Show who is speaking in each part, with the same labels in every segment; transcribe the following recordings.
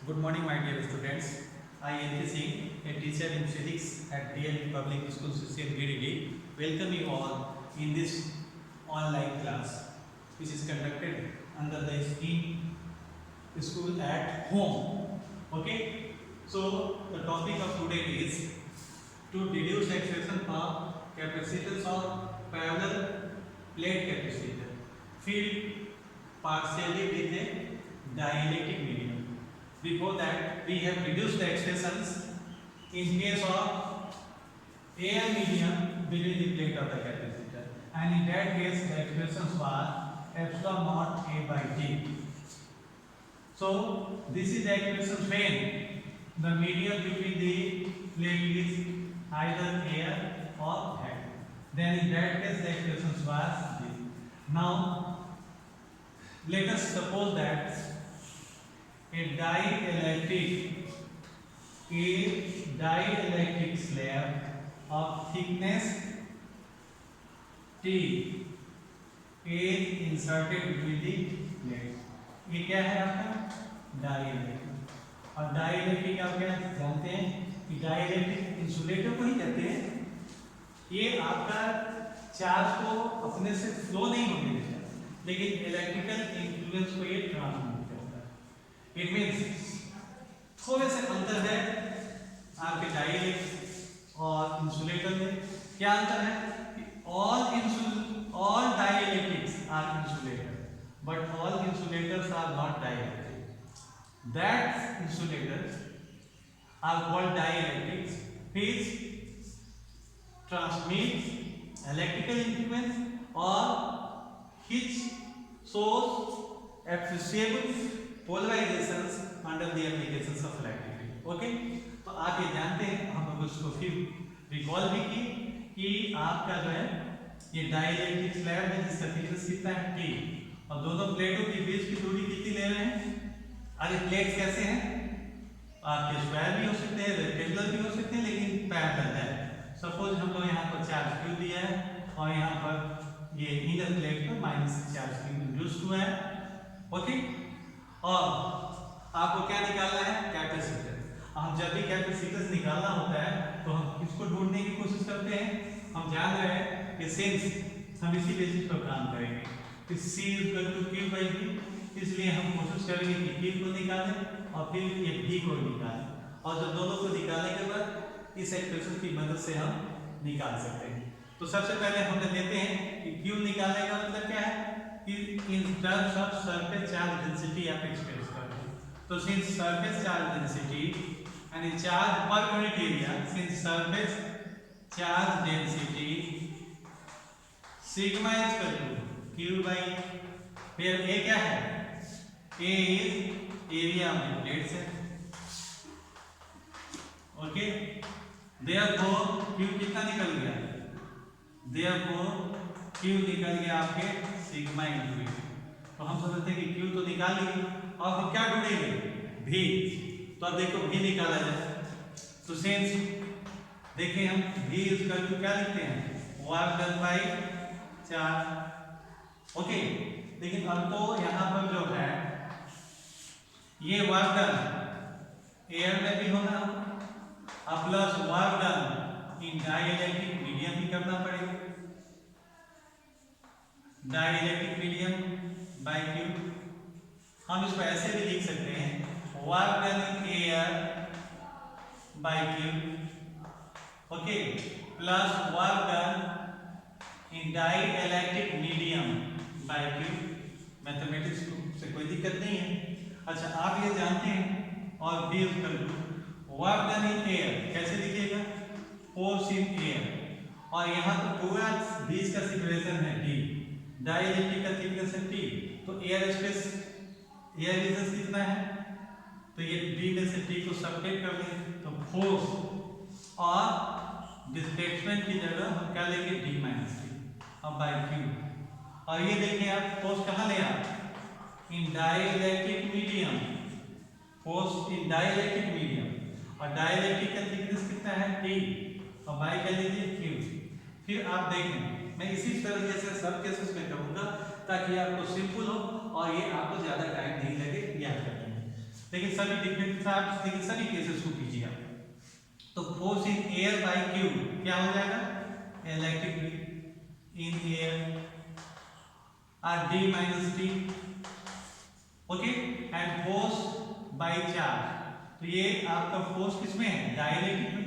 Speaker 1: Good morning, my dear students. I am Singh, a teacher in physics at DL Public School System BDD. Welcome you all in this online class, which is conducted under the scheme School at Home. Okay. So the topic of today is to deduce expression of capacitance of parallel plate capacitor filled partially with a dielectric medium. Before that, we have reduced the expressions in case of air medium between the plate of the capacitor, and in that case the expressions were epsilon naught A by T. So this is the expression when the medium between the plate is either air or head. Then in that case the expressions was this. Now let us suppose that a dielectric slab of thickness T is inserted between the plates. ये क्या है आपका dielectric, और dielectric आप क्या जानते हैं कि डाइलेक्ट्रिक इंसुलेटर को ही कहते हैं। ये आपका चार्ज को अपने से फ्लो नहीं होने देता, लेकिन इलेक्ट्रिकल इन्फ्लुएंस को ये ट्रांसमिट करता है। इट मीन्स थोड़े से अंतर है आपके डाइलेक्ट्रिक और इंसुलेटर में। क्या अंतर है कि all dielectrics are insulator, but all insulators are not dielectric. That insulators are called dielectrics, which transmit electrical influence or which shows appreciable polarizations under the applications of electricity. Okay? तो आप ये जानते हैं, हम लोग उसको फिर रिकॉल भी कि आपका जो है ये डाइलेक्ट्रिक स्लैब है जिसका थिकनेस कितना है T, और दोनों प्लेटों के बीच की दूरी कितनी ले रहे हैं। अरे प्लेट्स कैसे हैं, आपके स्क्वायर भी हो सकते हैं, रेक्टेंगुलर भी हो सकते हैं, लेकिन पैरेलल है। सपोज हम लोग यहाँ पर चार्ज Q दिया है और यहाँ पर ये इनर प्लेट पर माइनस चार्ज Q इंड्यूस्ड हुआ है। ओके, और आपको क्या निकालना है, कैपेसिटर। हम जब भी कैपेसिटर निकालना होता है तो हम किसको ढूंढने की कोशिश करते हैं, हम जान रहे हैं कि सिंस हम इसी बेसिस पर काम करेंगे कि C = Q/V, इसलिए हम कोशिश करेंगे कि Q को निकालें और फिर ये V को निकालें, और जब दोनों को निकालने के बाद इस एक्सप्रेशन की मदद से हम निकाल सकते हैं। तो सबसे पहले हम लेते हैं कि Q निकालने का मतलब क्या है कि in terms of surface charge density आप एक्सप्रेस करते हैं। तो since surface charge density and charge per unit area, since surface charge density sigma = Q/, फिर A क्या है, A is area of the plates है। ओके, देयरफॉर Q कितना निकल गया, देयरफॉर Q निकल गया आपके सिग्मा × V। तो हम समझते हैं कि Q तो निकाल लिए, और हम क्या ढूंढेंगे, V। तो अब देखो V निकाला जाए, तो सिंस देखिए हम V = क्या लिखते हैं, work done by charge. Okay, लेकिन अब तो यहाँ पर जो है ये वर्क डन एयर में भी होना और plus work done in dielectric medium भी करना पड़ेगा। डाइलेक्ट्रिक मीडियम बाय Q, हम इसको ऐसे भी लिख सकते हैं, work done in air by Q, okay, plus work done in dielectric medium by Q। Mathematics से कोई दिक्कत नहीं है। अच्छा, आप ये जानते हैं, और V = work done in air कैसे लिखिएगा, फोर्स इन एयर, और यहाँ तो पूरा बीच का सिचुएशन है T, डाइलेक्ट्रिक का थिकनेस है T, तो एयर स्पेस एयर डिस्टेंस कितना है, तो ये D में से T को सबट्रैक्ट कर लें तो फोर्स और डिस्प्लेसमेंट की जगह हम क्या लेंगे, D - T अब बाय Q। और ये देखिए आप फोर्स कहाँ ले आप, in dielectric medium, force in dielectric medium, और डाइलेक्ट्रिक का थिकनेस कितना है T, और बाय क्या लीजिए Q। फिर आप देखें, मैं इसी तरह से सब केसेस में करूंगा ताकि आपको सिंपल हो और ये आपको ज्यादा टाइम नहीं लगे याद करने में। लेकिन सभी डिफरेंट था, लेकिन सभी केसेस को कीजिए आप। तो force in air bye Q क्या हो जाएगा, electric field in air R D minus T, okay, and force by charge, तो ये आपका फोर्स किसमें है, डाइलेक्ट्रिक में,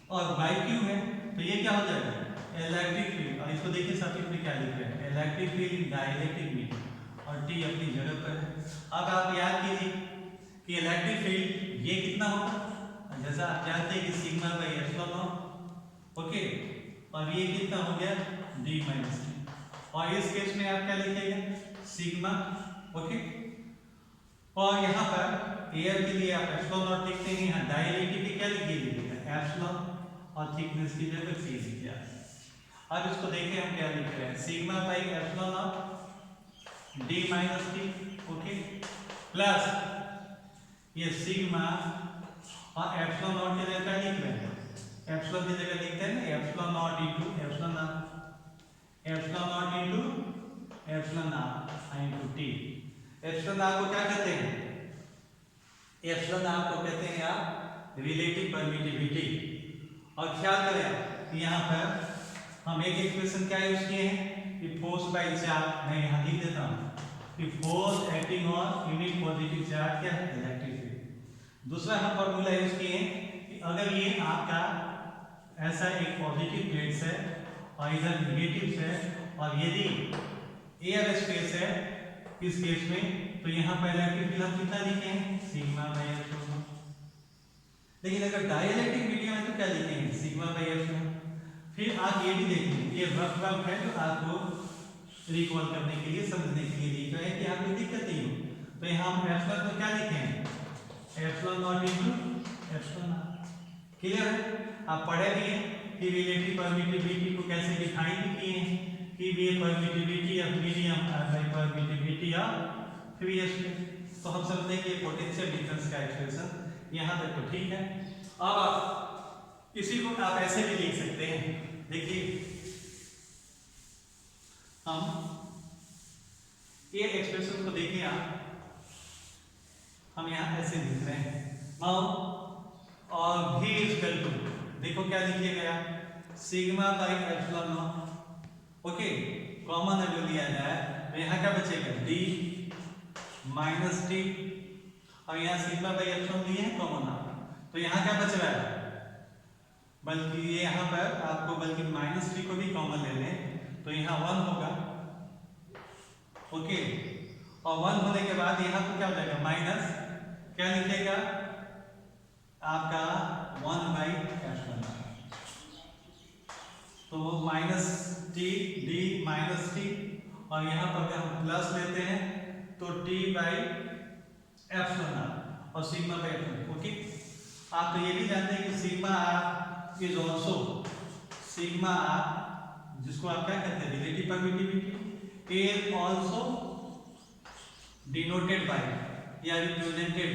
Speaker 1: और बाय क्यू है, तो ये क्या हो जाएगा, इलेक्ट्रिक फील्ड। और इसको देखिए सर्किट में क्या लिख रहे हैं, इलेक्ट्रिक फील्ड इन डाइलेक्ट्रिक मीडियम, और टी अपनी जगह पर है। अब आप याद कीजिए कि इलेक्ट्रिक फील्ड ये कितना होगा, जैसा आप जानते हैं कि sigma by epsilon not, okay, और ये कितना हो गया, डी माइनस टी, और इस केस में आप क्या लिखेंगे, सिग्मा, ओके, और यहाँ पर एयर के लिए आप एप्सिलॉन नॉट लिखते हैं, यहाँ डाइलेक्ट्रिक के क्या लिखिए, एप्सिलॉन, और थिकनेस की जगह सी लिखिए। अब इसको देखिए हम क्या लिख रहे हैं, sigma by epsilon not D minus T, okay, plus ये सिग्मा और एप्सिलॉन नॉट की जगह क्या लिख रहे हैं, एप्सिलॉन की जगह लिखते हैं ना, epsilon not into epsilon not, epsilon not into epsilon not into T. Epsilon not को क्या कहते हैं, एप्सिलॉन नॉट को कहते हैं आप रिलेटिव परमिटिविटी। और ख्याल करें आप यहाँ पर हम एक एक्सप्रेशन क्या यूज किए हैं, कि फोर्स बाय चार्ज, मैं यहाँ लिख देता हूँ कि force acting on unit positive charge क्या है, इलेक्ट्रिक फील्ड। दूसरा हम फॉर्मूला यूज किए हैं कि अगर ये आपका ऐसा एक पॉजिटिव प्लेट है और इधर नेगेटिव है, और यदि एयर स्पेस है इस केस में, तो यहाँ पर इलेक्ट्रिक फील्ड हम कितना लिखे हैं, सिग्मा बाय एप्सिलॉन। लेकिन अगर डाइलेक्ट्रिक मीडियम है तो क्या लिखेंगे, सिग्मा बाय एप्सिलॉन। फिर आप ये भी देखेंगे, ये रफ है जो आपको रिकॉल करने के लिए, समझने के लिए लिखा है कि आपको दिक्कत नहीं हो। तो यहाँ हम एप्सिलॉन तो क्या लिखे हैं, epsilon not into epsilon not. Clear है, आप पढ़े भी हैं कि रिलेटिव परमिटिविटी को कैसे डिफाइन भी किए हैं, कि ये permittivity of medium by permittivity of free space. तो हम समझते हैं कि पोटेंशियल डिफरेंस का एक्सप्रेशन यहाँ तक तो ठीक है। अब आप इसी को आप ऐसे भी लिख सकते हैं, देखिए हम ये एक्सप्रेशन को देखिए आप, हम यहाँ ऐसे लिख रहे हैं, नाउ और v इक्वल टू, देखो क्या लिखिए गया, sigma by epsilon not, okay, common अगर लिया जाए तो यहाँ क्या बचेगा, d माइनस टी, और यहाँ सिग्मा बाई एप्सिलॉन लिए हैं कॉमन आप, तो यहाँ क्या बच रहा है, बल्कि ये यहाँ पर आपको बल्कि माइनस टी को भी कॉमन ले लें तो यहाँ 1 होगा, ओके, और 1 होने के बाद यहाँ पर क्या हो जाएगा, माइनस क्या लिखेगा आपका 1 बाई एप्सिलॉन, तो वो minus T, D minus T, और यहाँ पर अगर हम प्लस लेते हैं तो टी बाई एप्सिलॉन और सिग्मा बाई एप्सिलॉन, ओके। आप तो ये भी जानते हैं कि sigma R is also, sigma R जिसको आप क्या कहते हैं, relative permittivity, is also denoted by या represented,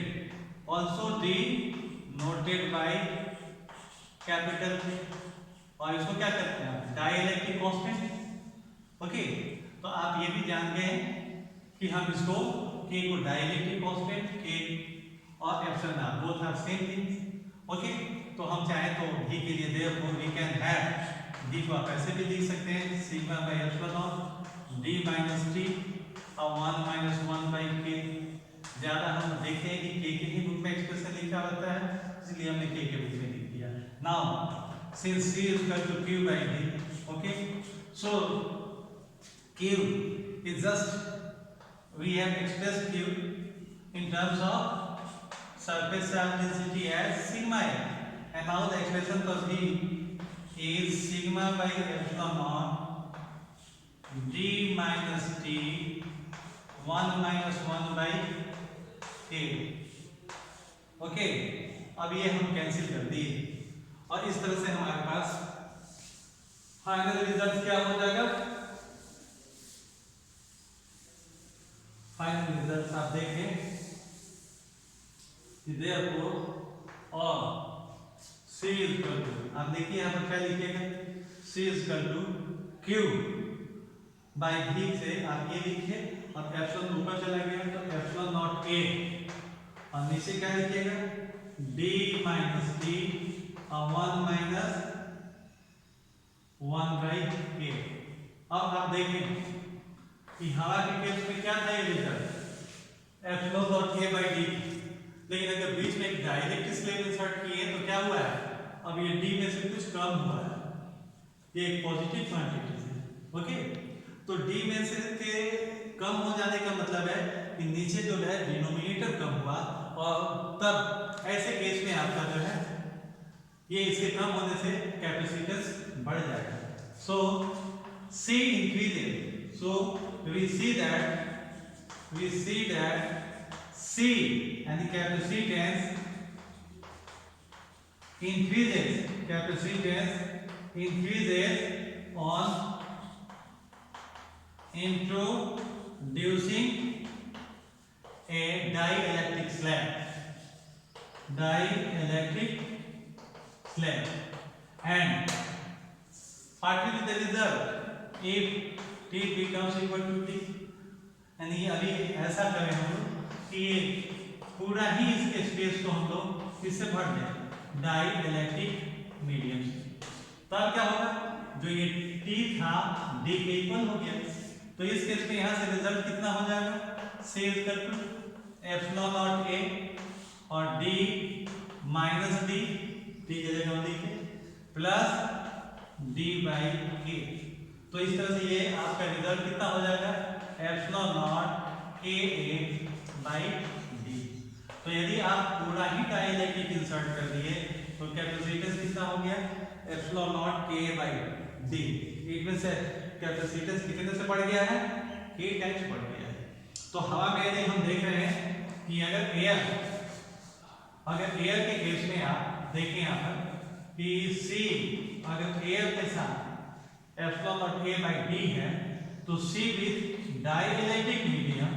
Speaker 1: also denoted by capital, और इसको क्या कहते हैं, डाइलेक्ट्रिक कांस्टेंट, ओके। तो आप ये भी जान गए कि हम इसको k को डाइलेक्ट्रिक कांस्टेंट k और epsilon r both are same things, okay. तो हम चाहे तो v के लिए therefore we can have v को आप ऐसे भी लिख सकते हैं, sigma by epsilon naught d minus t और 1 माइनस 1 बाय k। ज्यादा हम देखते हैं कि k के ही रूप में एक्सप्रेशन लिखा होता है, इसलिए हमने k के रूप में लिख दिया। Now since c is equal to q by d, okay, so q is just, we have expressed q in terms of surface charge density as sigma f, and now the expression for v is sigma by epsilon naught d minus t 1 minus 1 by k, okay। अब ये हम cancel कर दिए और इस तरह से हमारे पास फाइनल रिजल्ट क्या हो जाएगा, फाइनल रिजल्ट आप देखें, therefore और c is equal to, आप देखिए यहाँ पर क्या लिखेगा, c is equal to q by v से आप ये लिखिए और एप्सिलॉन ऊपर चला गया तो एप्सिलॉन नॉट a और नीचे क्या लिखिएगा, d माइनस डी और 1 माइनस 1/k। अब आप देखें कि हवा के केस में क्या था ये result epsilon dot k by D, लेकिन अगर बीच में एक डायरेक्ट स्लैब इंसर्ट किए तो क्या हुआ है, अब ये d में से कुछ कम हुआ है, ये एक पॉजिटिव क्वांटिटी है। ओके, तो d में से के कम हो जाने का मतलब है कि नीचे जो है डिनोमिनेटर कम हुआ, और तब ऐसे केस में आपका जो है ये इसके कम होने से कैपेसिटेंस बढ़ जाएगा। सो C increases, so we see that C and capacitance increases on introducing a dielectric slab, and partly the result if T becomes equal to T, यानी अभी ऐसा करें हम लोग कि ये पूरा ही इसके स्पेस को हम लोग इससे भर दें डाइइलेक्ट्रिक मीडियम से, तब क्या होगा, जो ये T था D के इक्वल हो गया। तो इस केस में यहाँ से रिजल्ट कितना हो जाएगा, C equal to epsilon naught A और D माइनस D, T की जगह हम लिखे प्लस D बाई K। तो इस तरह से ये आपका रिजल्ट कितना हो जाएगा, epsilon not KA by D। तो यदि आप पूरा ही डाइइलेक्ट्रिक इंसर्ट कर दिए तो कैपेसिटेंस कितना हो गया, epsilon not KA by D। इनमें से कैपेसिटेंस कितने से बढ़ गया है, K टाइम्स बढ़ गया है। तो हवा में यदि हम देख रहे हैं कि अगर एयर के केस में आप देखें यहाँ पर कि C अगर एयर के साथ epsilon not K by D है, तो C विद डाइइलेक्ट्रिक मीडियम,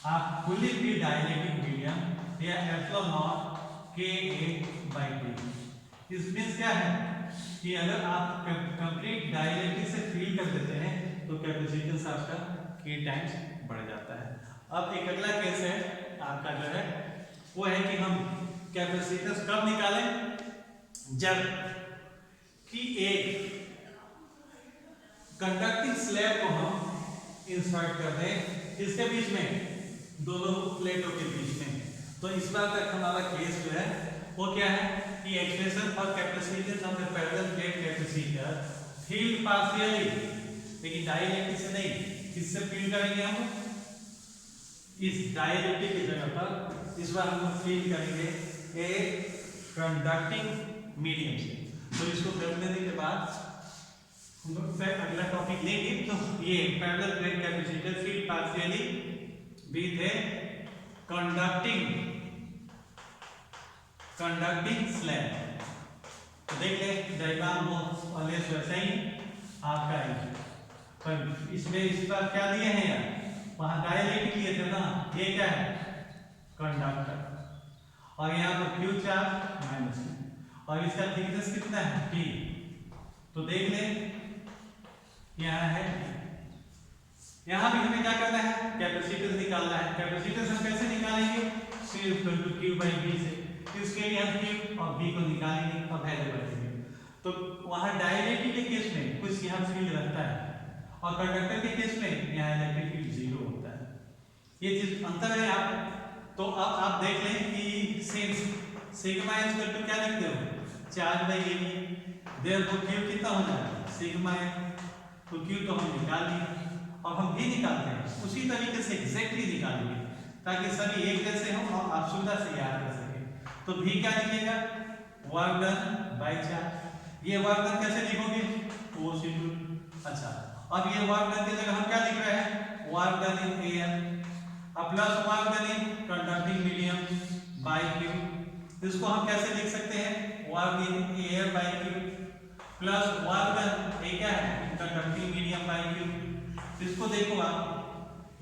Speaker 1: आप फुली फ्री डाइइलेक्ट्रिक मीडियम या epsilon not KA by D। इस मींस क्या है कि अगर आप कंप्लीट डाइइलेक्ट्रिक से फील कर देते हैं तो कैपेसिटेंस आपका K टाइम्स बढ़ जाता है। अब एक अगला केस है आपका जो है वो है कि हम कैपेसिटेंस कब निकालें, जब कि एक कंडक्टिंग स्लैब को हम इंसर्ट कर दें इसके बीच में, दोनों प्लेटों के बीच में। तो इस बार तक हमारा केस जो है वो क्या है कि expression for capacitance of the parallel plate capacitor field partially, लेकिन डाइइलेक्ट्रिक से नहीं, किससे फील करेंगे हम, इस डाइइलेक्ट्रिक की जगह पर इस बार हम फील करेंगे ए कंडक्टिंग मीडियम से। तो इसको कर लेने के बाद हम लोग फिर अगला टॉपिक लेंगे। तो ये parallel plate capacitor field partially with a conducting slab. तो देख ले डायग्राम वो वाले वैसा ही आपका है, पर इसमें इस बार क्या दिए हैं यार, वहां डाइइलेक्ट्रिक लिए थे ना, ये क्या है कंडक्टर, और यहाँ पर Q चार्ज माइनस, और इसका थिकनेस कितना है T। तो देख ले यहाँ है, यहाँ भी हमें क्या करना है, कैपेसिटेंस निकालना है। कैपेसिटेंस हम कैसे निकालेंगे, C equal to Q by B से। इसके लिए हम Q और B को निकालेंगे और वैल्यू रखेंगे। तो वहाँ डाइइलेक्ट्रिक के केस में कुछ यहाँ फील्ड रहता है, और कंडक्टर के केस में यहाँ इलेक्ट्रिक फील्ड जीरो होता है। ये चीज अंतर है आप। तो अब आप देख लें कि सिंस सिग्मा इक्वल टू क्या लिखते हो, charge by area, therefore Q कितना हो जाएगा सिग्मा है, तो Q तो हम निकाल लिए, और हम भी निकालते हैं उसी तरीके से एग्जैक्टली निकालेंगे ताकि सभी एक जैसे हों और आप सुविधा से याद कर सकें। तो भी क्या लिखिएगा, वर्क डन बाई चार्ज। ये वर्क डन कैसे लिखोगे, फोर्स इनटू, अच्छा, अब ये वर्क डन की जगह हम क्या लिख रहे हैं, वर्क डन इन एयर, अब plus work done in conducting medium by Q। इसको हम कैसे लिख सकते हैं, work in air by Q plus work done, ये क्या है कंडक्टिंग मीडियम बाई Q। इसको देखो आप,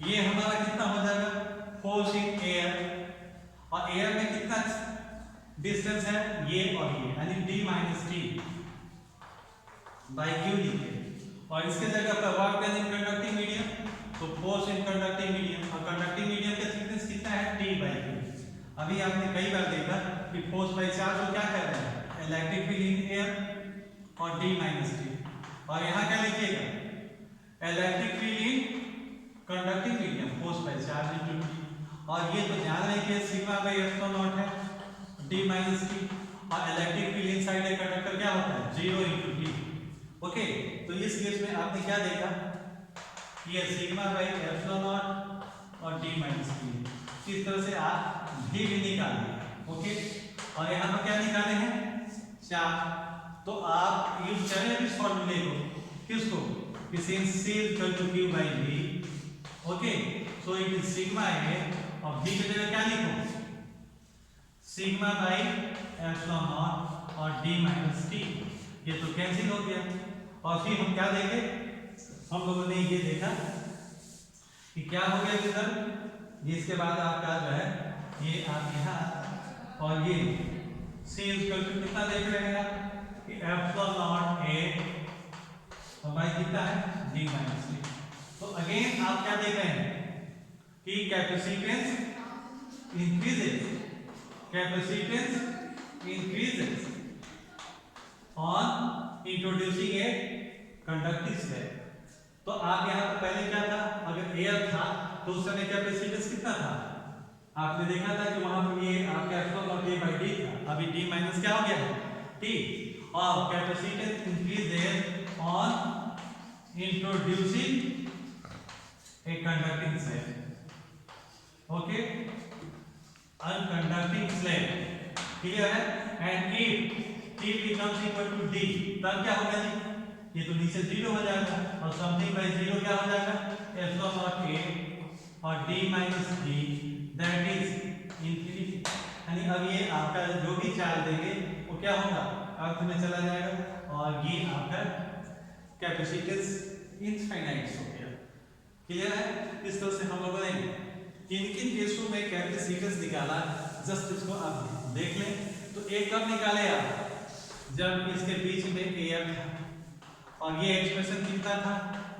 Speaker 1: ये हमारा कितना हो जाएगा, फोर्स इन एयर, और एयर में कितना डिस्टेंस है ये और ये, यानी D minus T by Q लिखे, और इसके जगह पर work done in conducting medium, तो फोर्स इन कंडक्टिंग मीडियम, और कंडक्टिंग मीडियम का थिकनेस कितना है T बाई Q। अभी आपने कई बार देखा कि फोर्स बाय चार्ज वो क्या कर रहे हैं, इलेक्ट्रिक फील्ड इन एयर और डी माइनस टी, और यहाँ क्या लिखिएगा, electric field in conducting medium force by charge into T, और ये तो ध्यान रखिए सिग्मा बाय एप्सिलॉन नॉट है डी माइनस टी, और electric field inside a conductor क्या होता है 0 इनटू टी। ओके, तो इस केस में आपने क्या देखा, ये सिग्मा बाय एप्सिलॉन नॉट और डी माइनस टी, इस तरह से आप भी निकालें। ओके, और यहाँ पर क्या निकाले हैं, चार्ज, तो आप यूज करें इस फॉर्मूले को, किसको, since C is equal to Q by V, okay, so it is sigma है, और V की जगह क्या लिखो, सिग्मा बाई एप्सिलॉन नॉट और D माइनस टी, ये तो कैंसिल हो गया, और फिर हम क्या देखे, हम लोगों ने ये देखा कि क्या हो गया रिजल्ट, जिसके बाद आपका जो है ये आप यहाँ और ये C is equal to कितना देख रहे हैं आप कि एप्सिलॉन नॉट A हमारी कितना है डी माइनस टी। तो अगेन आप क्या देख रहे हैं कि capacitance increases on introducing a conducting slab. तो आप यहाँ पर पहले क्या था, अगर एयर था तो उस समय कैपेसिटेंस कितना था, आपने देखा था कि वहां पर ये आपका epsilon not a by D था, अभी डी माइनस क्या हो गया है टी, और capacitance increases on introducing a conducting slab, okay, unconducting slab, clear है, and if T becomes equal to D, तब क्या होगा जी, ये तो नीचे 0 हो जाएगा, और समथिंग बाई 0 क्या हो जाएगा, एप्सिलॉन नॉट A और D minus D, that is infinity, यानी अब ये आपका जो भी चार्ज देंगे वो क्या होगा, अर्थ में चला जाएगा, और ये आपका कैपेसिटेंस इनफाइनाइट हो गया। क्लियर है, इस तरह से हम लोगों ने किन किन केसों में कैपेसिटेंस निकाला, जस्ट इसको आप देख लें। तो एक कब निकाले आप, जब इसके बीच में एयर था, और ये एक्सप्रेशन कितना था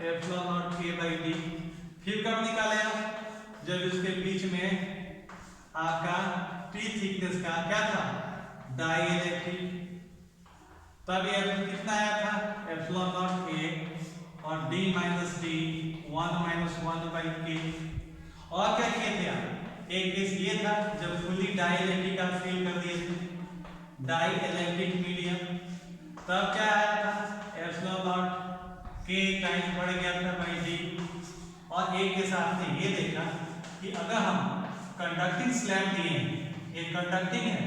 Speaker 1: epsilon not a by D. फिर कब निकाले आप, जब इसके बीच में आपका टी थिकनेस का क्या था डाइइलेक्ट्रिक, तब ये कितना आया था एप्सिलॉन नॉट ए और d minus D 1 minus 1 by के। और क्या किए थे आप, एक केस ये था जब फुली डाइइलेक्ट्रिक आप फील कर दिए थे, डाइइलेक्ट्रिक मीडियम, तब क्या आया था एप्सिलॉन नॉट के टाइम बढ़ गया था बाई डी। और एक केस आपने ये देखा कि अगर हम कंडक्टिंग स्लैब दिए, ये कंडक्टिंग है,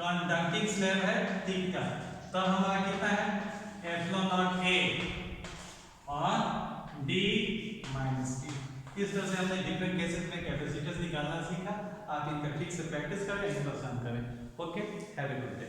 Speaker 1: कंडक्टिंग स्लैब है ठीक का, तब हमारा कितना है एप्सिलॉन नॉट ए और डी माइनस टी। इस तरह से हमने डिफरेंट केसेस में कैपेसिटेंस निकालना सीखा। आप इनका ठीक से प्रैक्टिस करें, इनको आसान करें। Okay, have a good day.